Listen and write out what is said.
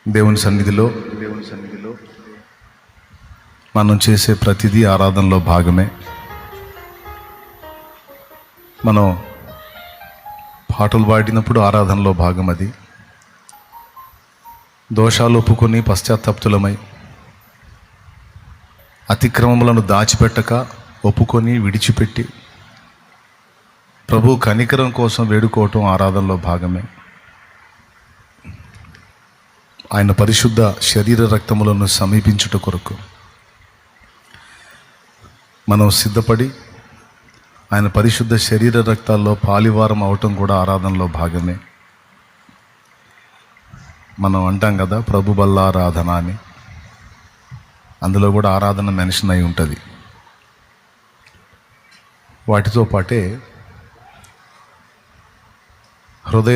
దేవుని సన్నిధిలో మనం చేసే ప్రతిదీ ఆరాధనలో భాగమే. మనం పాటలు పాడినప్పుడు ఆరాధనలో భాగం అది. దోషాలు ఒప్పుకొని పశ్చాత్తాప్తులమై అతిక్రమములను దాచిపెట్టక ఒప్పుకొని విడిచిపెట్టి ప్రభు కనికరం కోసం వేడుకోవటం ఆరాధనలో భాగమే. ఆయన పరిశుద్ధ శరీర రక్తములను సమీపించుట కొరకు మనం సిద్ధపడి ఆయన పరిశుద్ధ శరీర రక్తాల్లో పాలివారం అవటం కూడా ఆరాధనలో భాగమే. మనం అంటాం కదా ప్రభు బల్లారాధన అని, అందులో కూడా ఆరాధన మెన్షన్ అయి ఉంటుంది. వాటితో పాటే హృదయ